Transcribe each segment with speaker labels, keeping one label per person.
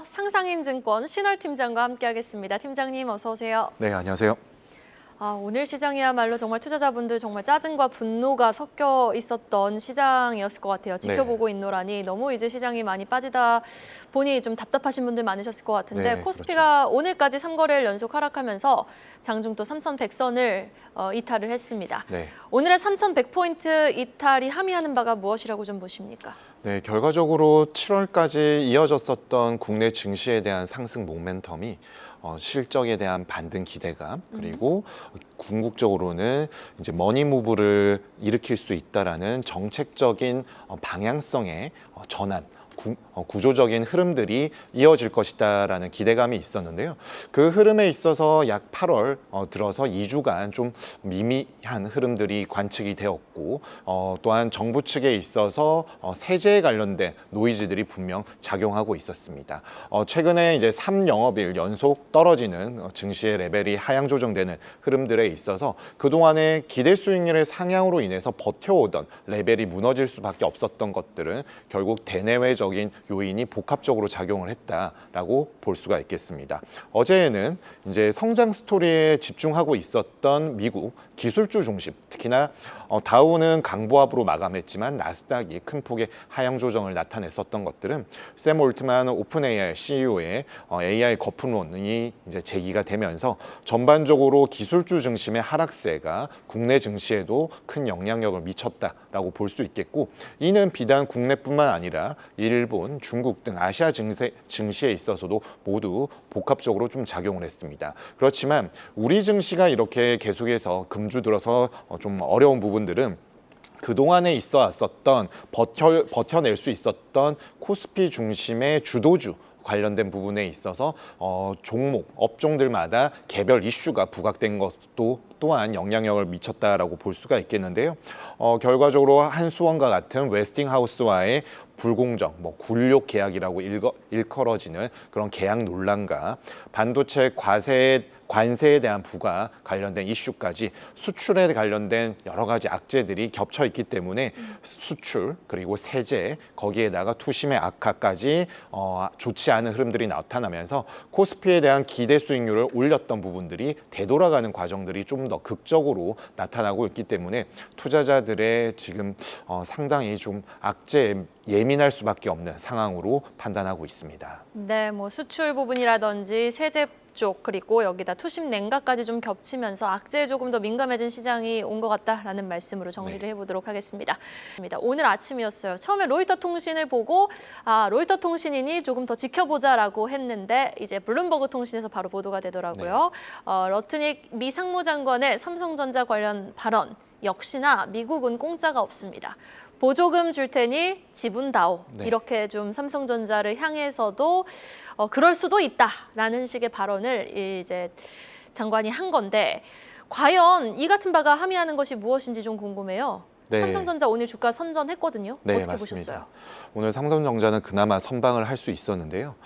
Speaker 1: 상상인증권 신월 팀장과 함께하겠습니다. 팀장님 어서 오세요.
Speaker 2: 네, 안녕하세요.
Speaker 1: 오늘 시장이야말로 정말 투자자분들 정말 짜증과 분노가 섞여 있었던 시장이었을 것 같아요. 지켜보고 있노라니 너무 이제 시장이 많이 빠지다 보니 좀 답답하신 분들 많으셨을 것 같은데
Speaker 2: 네,
Speaker 1: 코스피가 오늘까지 3거래일 연속 하락하면서 장중 또 3,100선을 이탈을 했습니다.
Speaker 2: 네.
Speaker 1: 오늘의 3,100포인트 이탈이 함의하는 바가 무엇이라고 좀 보십니까?
Speaker 2: 네, 결과적으로 7월까지 이어졌었던 국내 증시에 대한 상승 모멘텀이 실적에 대한 반등 기대감, 그리고 궁극적으로는 이제 머니무브를 일으킬 수 있다라는 정책적인 방향성의 전환, 구조적인 흐름들이 이어질 것이다라는 기대감이 있었는데요. 그 흐름에 있어서 약 8월 들어서 2주간 좀 미미한 흐름들이 관측이 되었고, 또한 정부 측에 있어서 세제에 관련된 노이즈들이 분명 작용하고 있었습니다. 최근에 이제 3영업일 연속 떨어지는 증시의 레벨이 하향 조정되는 흐름들에 있어서 그동안의 기대 수익률의 상향으로 인해서 버텨오던 레벨이 무너질 수밖에 없었던 것들은 결국 대내외적 요인이 복합적으로 작용을 했다라고 볼 수가 있겠습니다. 어제는 이제 성장 스토리에 집중하고 있었던 미국 기술주 중심, 특히나 다우는 강보합으로 마감했지만 나스닥이 큰 폭의 하향 조정을 나타냈었던 것들은 샘 올트만 오픈 AI CEO의 AI 거품론이 이제 제기가 되면서 전반적으로 기술주 중심의 하락세가 국내 증시에도 큰 영향력을 미쳤다라고 볼 수 있겠고, 이는 비단 국내뿐만 아니라 일본, 중국 등 아시아 증시에 있어서도 모두 복합적으로 좀 작용을 했습니다. 그렇지만 우리 증시가 이렇게 계속해서 금주 들어서 좀 어려운 부분들은 그동안에 있어 왔었던 버텨낼 수 있었던 코스피 중심의 주도주 관련된 부분에 있어서 종목, 업종들마다 개별 이슈가 부각된 것도 또한 영향력을 미쳤다라고 볼 수가 있겠는데요. 결과적으로 한수원과 같은 웨스팅하우스와의 불공정, 굴욕 계약이라고 일컬어지는 그런 계약 논란과 반도체 관세에 대한 부과 관련된 이슈까지 수출에 관련된 여러 가지 악재들이 겹쳐 있기 때문에 수출 그리고 세제 거기에다가 투심의 악화까지 좋지 않은 흐름들이 나타나면서 코스피에 대한 기대 수익률을 올렸던 부분들이 되돌아가는 과정들이 좀 더 극적으로 나타나고 있기 때문에 투자자들의 지금 상당히 좀 악재에 예민할 수밖에 없는 상황으로 판단하고 있습니다.
Speaker 1: 네, 수출 부분이라든지 세제 쪽 그리고 여기다 투심 냉각까지 좀 겹치면서 악재에 조금 더 민감해진 시장이 온 것 같다라는 말씀으로 정리를 해보도록 하겠습니다. 오늘 아침이었어요. 처음에 로이터 통신을 보고 로이터 통신인이 조금 더 지켜보자라고 했는데 이제 블룸버그 통신에서 바로 보도가 되더라고요. 러트닉 미 상무장관의 삼성전자 관련 발언 역시나 미국은 공짜가 없습니다. 보조금 줄 테니 지분다오. 이렇게 좀 삼성전자를 향해서도 그럴 수도 있다라는 식의 발언을 이제 장관이 한 건데 과연 이 같은 바가 함의하는 것이 무엇인지 좀 궁금해요.
Speaker 2: 네.
Speaker 1: 삼성전자 오늘 주가 선전했거든요.
Speaker 2: 네,
Speaker 1: 어떻게
Speaker 2: 맞습니다.
Speaker 1: 보셨어요?
Speaker 2: 오늘 삼성전자는 그나마 선방을 할 수 있었는데요.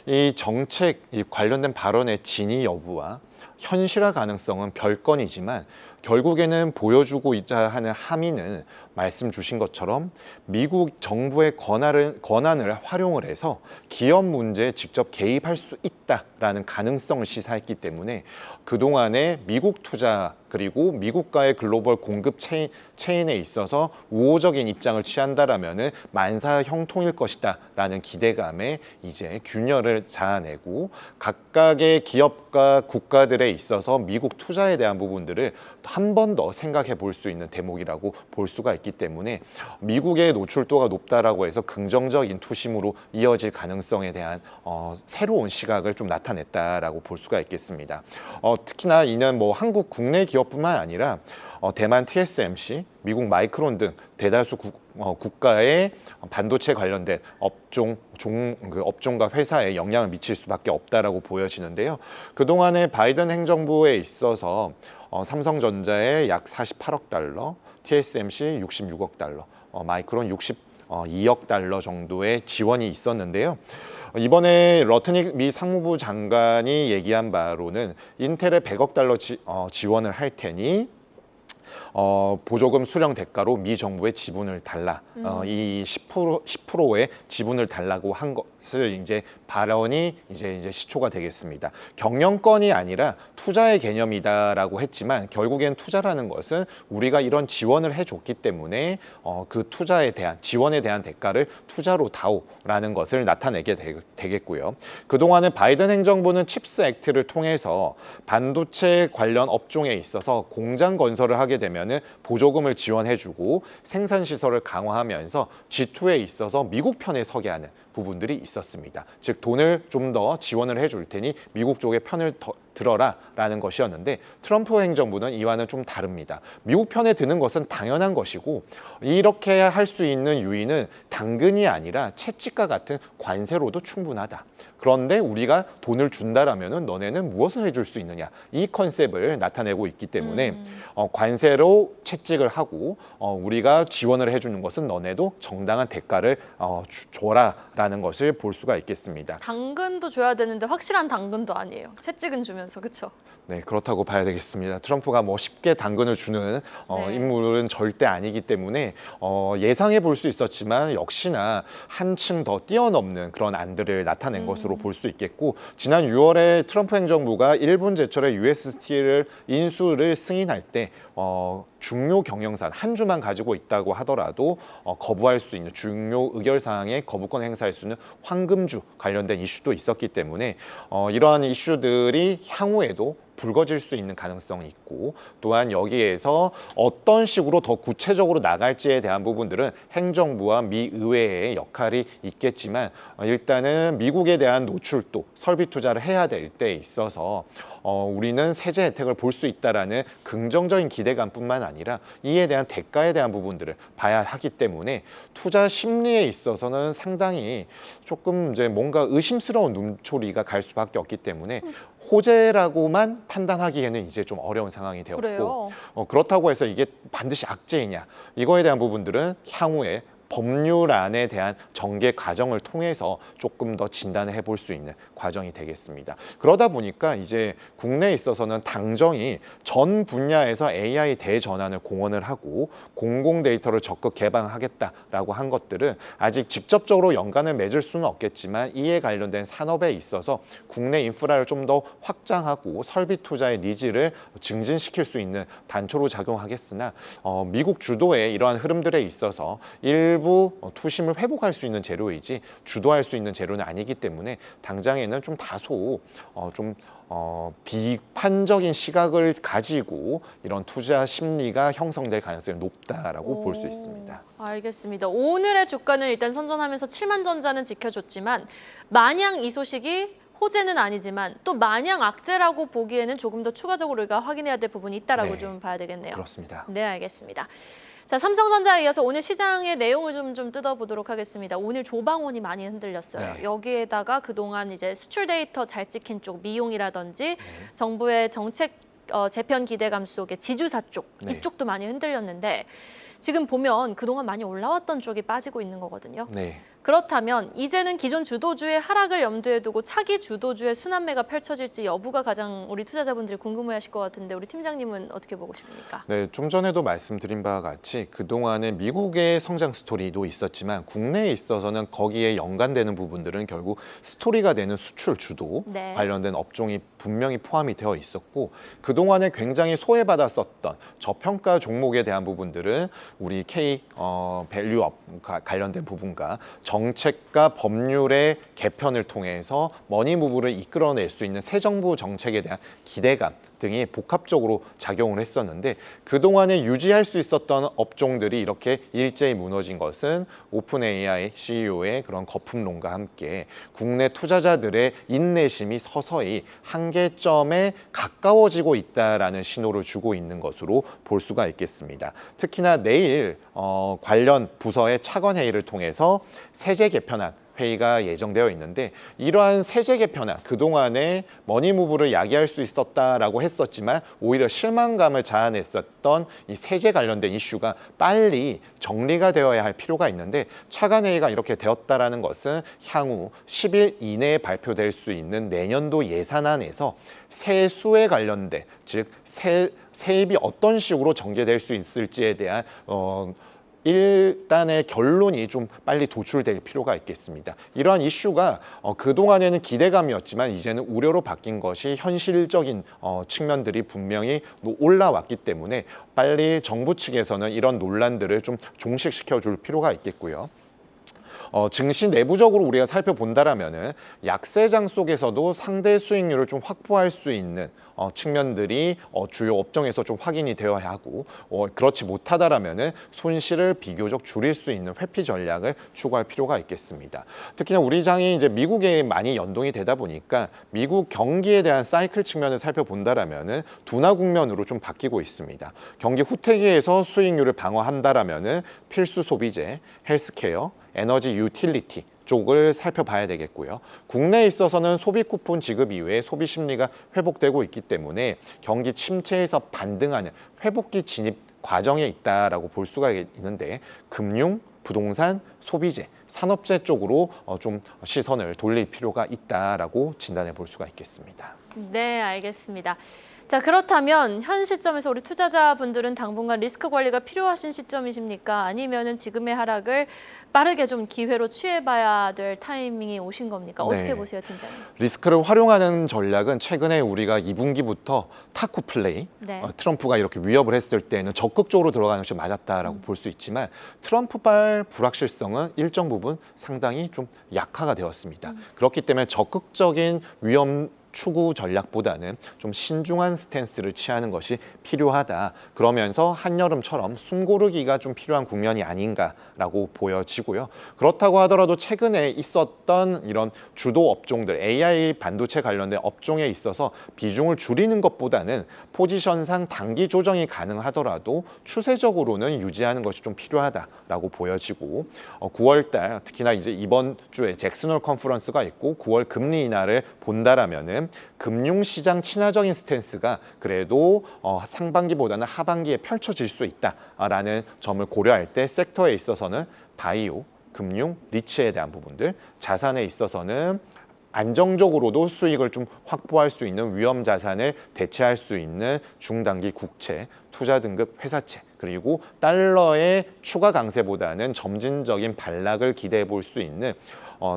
Speaker 2: 이 정책 관련된 발언의 진위 여부와 현실화 가능성은 별건이지만 결국에는 보여주고 있자 하는 함의는 말씀 주신 것처럼 미국 정부의 권한을 활용을 해서 기업 문제에 직접 개입할 수 있다라는 가능성을 시사했기 때문에 그동안의 미국 투자 그리고 미국과의 글로벌 공급 체인에 있어서 우호적인 입장을 취한다라면은 만사 형통일 것이다라는 기대감에 이제 균열을 자아내고 각각의 기업과 국가들에 있어서 미국 투자에 대한 부분들을 한 번 더 생각해 볼 수 있는 대목이라고 볼 수가 있기 때문에 미국의 노출도가 높다라고 해서 긍정적인 투심으로 이어질 가능성에 대한 새로운 시각을 좀 나타냈다라고 볼 수가 있겠습니다. 특히나 이는 한국 국내 기업뿐만 아니라 대만 TSMC, 미국 마이크론 등 대다수 국가의 반도체 관련된 업종과 회사에 영향을 미칠 수밖에 없다라고 보여지는데요. 그동안의 바이든 행정부에 있어서 삼성전자에 약 48억 달러, TSMC 66억 달러, 마이크론 62억 달러 정도의 지원이 있었는데요. 이번에 러트닉 미 상무부 장관이 얘기한 바로는 인텔에 100억 달러 지원을 할 테니 보조금 수령 대가로 미 정부에 지분을 달라 이 10%의 지분을 달라고 한 것을 이제 발언이 이제 시초가 되겠습니다. 경영권이 아니라 투자의 개념이다라고 했지만 결국엔 투자라는 것은 우리가 이런 지원을 해줬기 때문에 그 투자에 대한 지원에 대한 대가를 투자로 다오라는 것을 나타내게 되겠고요. 그동안은 바이든 행정부는 칩스 액트를 통해서 반도체 관련 업종에 있어서 공장 건설을 하게 되면은 보조금을 지원해주고 생산 시설을 강화하면서 G2에 있어서 미국 편에 서게 하는 부분들이 있었습니다. 즉 돈을 좀 더 지원을 해줄 테니 미국 쪽의 편을 들어라 라는 것이었는데 트럼프 행정부는 이와는 좀 다릅니다. 미국 편에 드는 것은 당연한 것이고 이렇게 할 수 있는 유인은 당근이 아니라 채찍과 같은 관세로도 충분하다. 그런데 우리가 돈을 준다라면은 너네는 무엇을 해줄 수 있느냐 이 컨셉을 나타내고 있기 때문에 관세로 채찍을 하고 우리가 지원을 해주는 것은 너네도 정당한 대가를 줘라라는 것을 볼 수가 있겠습니다.
Speaker 1: 당근도 줘야 되는데 확실한 당근도 아니에요. 채찍은 주면서 그렇죠?
Speaker 2: 네, 그렇다고 봐야 되겠습니다. 트럼프가 뭐 쉽게 당근을 주는
Speaker 1: 네.
Speaker 2: 인물은 절대 아니기 때문에 예상해 볼 수 있었지만 역시나 한층 더 뛰어넘는 그런 안들을 나타낸 것으로 볼 수 있겠고 지난 6월에 트럼프 행정부가 일본 제철의 US 스틸을 인수를 승인할 때 중요 경영산 한 주만 가지고 있다고 하더라도 거부할 수 있는 중요 의결사항에 거부권 행사할 수 있는 황금주 관련된 이슈도 있었기 때문에 이러한 이슈들이 향후에도 불거질 수 있는 가능성이 있고 또한 여기에서 어떤 식으로 더 구체적으로 나갈지에 대한 부분들은 행정부와 미 의회의 역할이 있겠지만 일단은 미국에 대한 노출도 설비 투자를 해야 될 때 있어서 우리는 세제 혜택을 볼 수 있다라는 긍정적인 기대감뿐만 아니라 이에 대한 대가에 대한 부분들을 봐야 하기 때문에 투자 심리에 있어서는 상당히 조금 이제 뭔가 의심스러운 눈초리가 갈 수밖에 없기 때문에 호재라고만 판단하기에는 이제 좀 어려운 상황이 되었고
Speaker 1: 그래요?
Speaker 2: 그렇다고 해서 이게 반드시 악재이냐 이거에 대한 부분들은 향후에 법률안에 대한 전개 과정을 통해서 조금 더 진단을 해볼 수 있는 과정이 되겠습니다. 그러다 보니까 이제 국내에 있어서는 당정이 전 분야에서 AI 대전환을 공언을 하고 공공 데이터를 적극 개방하겠다라고 한 것들은 아직 직접적으로 연관을 맺을 수는 없겠지만 이에 관련된 산업에 있어서 국내 인프라를 좀 더 확장하고 설비 투자의 니즈를 증진시킬 수 있는 단초로 작용하겠으나 미국 주도의 이러한 흐름들에 있어서 일부 투심을 회복할 수 있는 재료이지 주도할 수 있는 재료는 아니기 때문에 당장에는 좀 다소 비판적인 시각을 가지고 이런 투자 심리가 형성될 가능성이 높다라고 볼 수 있습니다.
Speaker 1: 알겠습니다. 오늘의 주가는 일단 선전하면서 7만전자는 지켜줬지만 마냥 이 소식이 호재는 아니지만 또 마냥 악재라고 보기에는 조금 더 추가적으로 우리가 확인해야 될 부분이 있다라고
Speaker 2: 네,
Speaker 1: 좀 봐야 되겠네요.
Speaker 2: 그렇습니다.
Speaker 1: 네, 알겠습니다. 자, 삼성전자에 이어서 오늘 시장의 내용을 좀 뜯어보도록 하겠습니다. 오늘 조방원이 많이 흔들렸어요.
Speaker 2: 네.
Speaker 1: 여기에다가 그동안 이제 수출 데이터 잘 찍힌 쪽 미용이라든지 정부의 정책 재편 기대감 속에 지주사 쪽
Speaker 2: 네.
Speaker 1: 이쪽도 많이 흔들렸는데 지금 보면 그동안 많이 올라왔던 쪽이 빠지고 있는 거거든요.
Speaker 2: 네.
Speaker 1: 그렇다면 이제는 기존 주도주의 하락을 염두에 두고 차기 주도주의 순환매가 펼쳐질지 여부가 가장 우리 투자자분들이 궁금해하실 것 같은데 우리 팀장님은 어떻게 보고 싶습니까?
Speaker 2: 네, 좀 전에도 말씀드린 바와 같이 그동안은 미국의 성장 스토리도 있었지만 국내에 있어서는 거기에 연관되는 부분들은 결국 스토리가 되는 수출 주도
Speaker 1: 네.
Speaker 2: 관련된 업종이 분명히 포함이 되어 있었고 그동안에 굉장히 소외받았었던 저평가 종목에 대한 부분들은 우리 K 밸류업 관련된 부분과 정책과 법률의 개편을 통해서 머니무브를 이끌어낼 수 있는 새 정부 정책에 대한 기대감 등이 복합적으로 작용을 했었는데 그동안에 유지할 수 있었던 업종들이 이렇게 일제히 무너진 것은 오픈 AI CEO의 그런 거품론과 함께 국내 투자자들의 인내심이 서서히 한계점에 가까워지고 있다라는 신호를 주고 있는 것으로 볼 수가 있겠습니다. 특히나 내일 관련 부서의 차관 회의를 통해서 세제 개편안 회의가 예정되어 있는데 이러한 세제 개편안 그동안에 머니무브를 야기할 수 있었다라고 했었지만 오히려 실망감을 자아냈었던 이 세제 관련된 이슈가 빨리 정리가 되어야 할 필요가 있는데 차관회의가 이렇게 되었다라는 것은 향후 10일 이내에 발표될 수 있는 내년도 예산안에서 세수에 관련된 즉 세입이 어떤 식으로 전개될 수 있을지에 대한 일단의 결론이 좀 빨리 도출될 필요가 있겠습니다. 이러한 이슈가 그동안에는 기대감이었지만 이제는 우려로 바뀐 것이 현실적인 측면들이 분명히 올라왔기 때문에 빨리 정부 측에서는 이런 논란들을 좀 종식시켜 줄 필요가 있겠고요. 증시 내부적으로 우리가 살펴본다라면은 약세장 속에서도 상대 수익률을 좀 확보할 수 있는 측면들이 주요 업종에서 좀 확인이 되어야 하고 그렇지 못하다라면은 손실을 비교적 줄일 수 있는 회피 전략을 추구할 필요가 있겠습니다. 특히나 우리 장이 이제 미국에 많이 연동이 되다 보니까 미국 경기에 대한 사이클 측면을 살펴본다라면은 둔화 국면으로 좀 바뀌고 있습니다. 경기 후퇴기에서 수익률을 방어한다라면은 필수 소비재, 헬스케어, 에너지 유틸리티 쪽을 살펴봐야 되겠고요. 국내에 있어서는 소비 쿠폰 지급 이후에 소비 심리가 회복되고 있기 때문에 경기 침체에서 반등하는 회복기 진입 과정에 있다라고 볼 수가 있는데 금융, 부동산, 소비재, 산업재 쪽으로 좀 시선을 돌릴 필요가 있다라고 진단해 볼 수가 있겠습니다.
Speaker 1: 네, 알겠습니다. 자, 그렇다면 현 시점에서 우리 투자자분들은 당분간 리스크 관리가 필요하신 시점이십니까? 아니면은 지금의 하락을 빠르게 좀 기회로 취해봐야 될 타이밍이 오신 겁니까? 어떻게
Speaker 2: 네.
Speaker 1: 보세요, 팀장님?
Speaker 2: 리스크를 활용하는 전략은 최근에 우리가 2분기부터 타쿠 플레이,
Speaker 1: 네.
Speaker 2: 트럼프가 이렇게 위협을 했을 때는 적극적으로 들어가는 것이 맞았다라고 볼 수 있지만 트럼프발 불확실성은 일정 부분 상당히 좀 약화가 되었습니다. 그렇기 때문에 적극적인 위험 추구 전략보다는 좀 신중한 스탠스를 취하는 것이 필요하다. 그러면서 한여름처럼 숨고르기가 좀 필요한 국면이 아닌가라고 보여지고요. 그렇다고 하더라도 최근에 있었던 이런 주도 업종들, AI 반도체 관련된 업종에 있어서 비중을 줄이는 것보다는 포지션상 단기 조정이 가능하더라도 추세적으로는 유지하는 것이 좀 필요하다라고 보여지고 9월달 특히나 이제 이번 주에 잭슨홀 컨퍼런스가 있고 9월 금리 인하를 본다라면은 금융시장 친화적인 스탠스가 그래도 상반기보다는 하반기에 펼쳐질 수 있다라는 점을 고려할 때 섹터에 있어서는 바이오, 금융, 리츠에 대한 부분들, 자산에 있어서는 안정적으로도 수익을 좀 확보할 수 있는 위험 자산을 대체할 수 있는 중단기 국채, 투자 등급 회사채, 그리고 달러의 추가 강세보다는 점진적인 반락을 기대해 볼 수 있는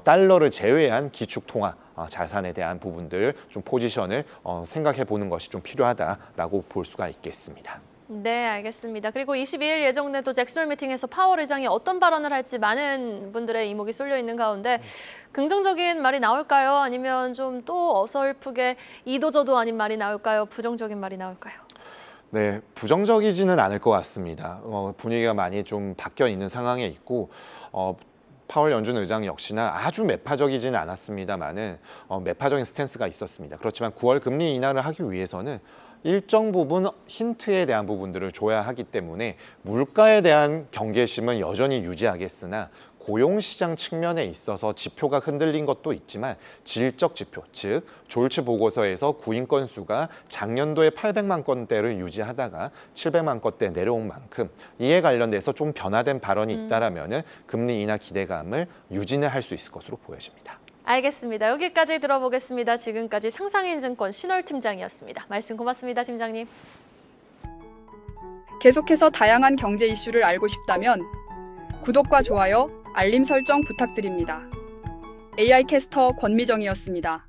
Speaker 2: 달러를 제외한 기축 통화 자산에 대한 부분들 좀 포지션을 생각해 보는 것이 좀 필요하다라고 볼 수가 있겠습니다.
Speaker 1: 네, 알겠습니다. 그리고 22일 예정된 또 잭슨홀 미팅에서 파월 의장이 어떤 발언을 할지 많은 분들의 이목이 쏠려 있는 가운데 긍정적인 말이 나올까요? 아니면 좀 또 어설프게 이도저도 아닌 말이 나올까요? 부정적인 말이 나올까요?
Speaker 2: 네, 부정적이지는 않을 것 같습니다. 분위기가 많이 좀 바뀌어 있는 상황에 있고 파월 연준 의장 역시나 아주 매파적이지는 않았습니다만은 매파적인 스탠스가 있었습니다. 그렇지만 9월 금리 인하를 하기 위해서는 일정 부분 힌트에 대한 부분들을 줘야 하기 때문에 물가에 대한 경계심은 여전히 유지하겠으나 고용시장 측면에 있어서 지표가 흔들린 것도 있지만 질적 지표, 즉 졸츠 보고서에서 구인 건수가 작년도에 800만 건대를 유지하다가 700만 건대 내려온 만큼 이에 관련돼서 좀 변화된 발언이 있다라면은 금리 인하 기대감을 유지는 할 수 있을 것으로 보여집니다.
Speaker 1: 알겠습니다. 여기까지 들어보겠습니다. 지금까지 상상인증권 신월 팀장이었습니다. 말씀 고맙습니다, 팀장님.
Speaker 3: 계속해서 다양한 경제 이슈를 알고 싶다면 구독과 좋아요, 알림 설정 부탁드립니다. AI 캐스터 권미정이었습니다.